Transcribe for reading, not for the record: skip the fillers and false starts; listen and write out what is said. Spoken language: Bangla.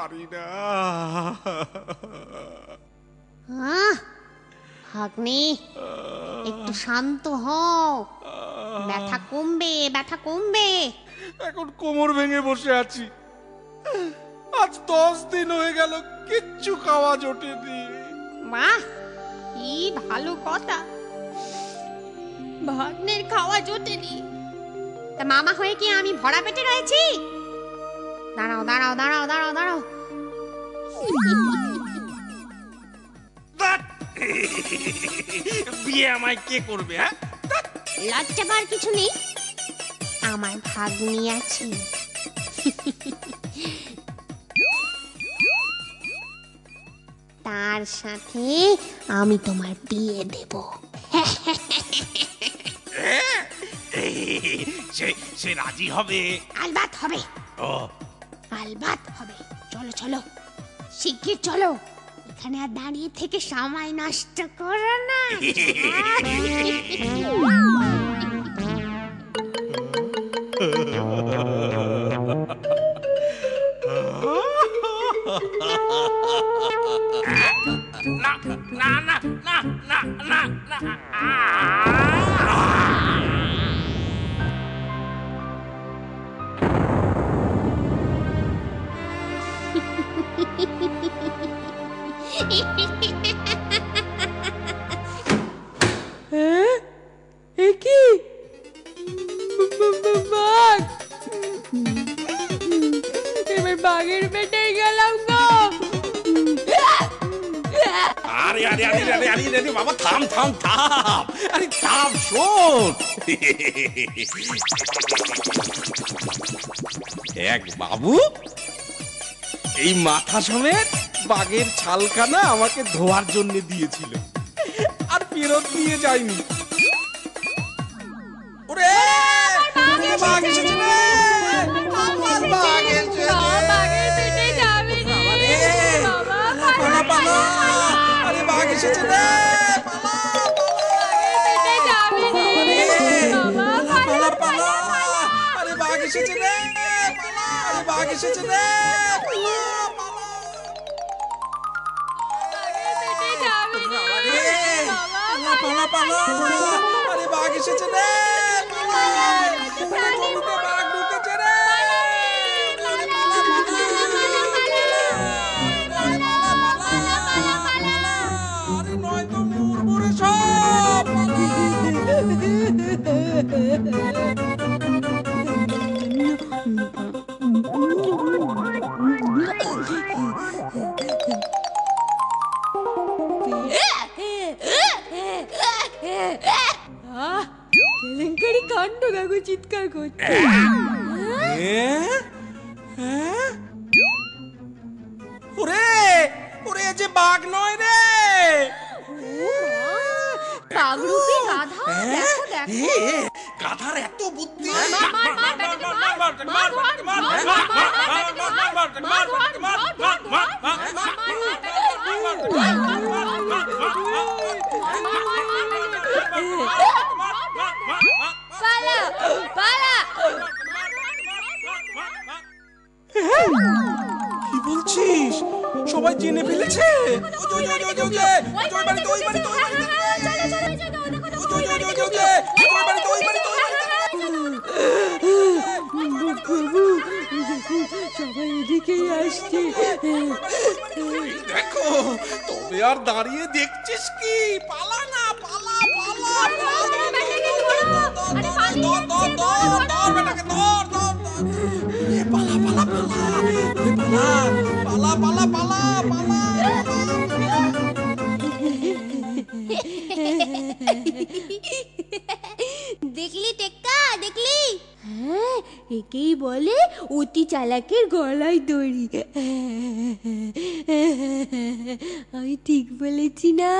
পারি না। ভাগ্নে, একটু শান্ত হও, ব্যথা কমবে, ব্যথা কমবে। এখন কোমর ভেঙে বসে আছি। আজ 10 দিন হয়ে গেল, কিচ্ছু খাওয়া জোটেনি। বাহ, কি ভালো কথা, ভাগ্নের খাওয়া জোটেনি। তা মামা হয়ে কি আমি ভরা পেটে রয়েছি? দাঁড়াও দাঁড়াও দাঁড়াও দাঁড়াও দাঁড়াও। বিয়ে আমায় কে করবে? হ্যাঁ, লজ্জা পাওয়ার কিছু নেই, আমার ভাগ্নি আছে। তার সাথে আমি তোমার বিয়ে দেব। সে রাজি হবে? আলবাত হবে, আলবাত হবে। চলো চলো, শিগগির চলো, এখানে আর দাঁড়িয়ে থেকে সময় নষ্ট করো না। না না না না না না না। কি বাঘ? এবার বাঘের পেটে গেলাম গো। আরে আরে আরে আরে আরে আরে বাবা, থাম থাম থাম, আরে থাম, শোন। এক বাবু এই মাথা সমেত বাঘের ছালখানা আমাকে ধোয়ার জন্য দিয়েছিল, আর ফেরত দিয়ে যায়নি। ওরে বাঘ এসেছে রে, আমার বাঘ এসেছে। বাঘের পেটে যাবে রে বাবা, পালা পালা, আরে বাঘ এসেছে রে, পালা পেটে যাবে রে বাবা, পালা পালা, আরে বাঘ এসেছে রে, পালা, আরে বাঘ এসেছে রে, পালা পেটে যাবে পালা, পালা পালা, আরে বাঘ এসেছে রে, পালা, আরে গরুতে বাঘ ঢুকেছে রে, আরে পালা পালা, আরে পালা পালা, আরে নয়তো মরবো রে সব, কেলেঙ্কারি কাণ্ড, গাগো চিৎকার করছে। ওরে ওরে, যে বাঘ নয় রে, বাঘরূপী গাধা, দেখো দেখো। গাধার এত বুদ্ধি। পালা পালা। কি বলছিস? সবাই জেনে ফেলেছে? সবাই এদিকেই আসছে। দেখো, তবে আর দাঁড়িয়ে দেখছিস কি? পালা না, পালা পালা, পালা পালা পালা পালা পালা পালা। দেখলি টেক্কা, দেখলি? হ্যাঁ, একেই বলে অতি চালাকের গলায় দড়ি। আমি ঠিক বলেছি না?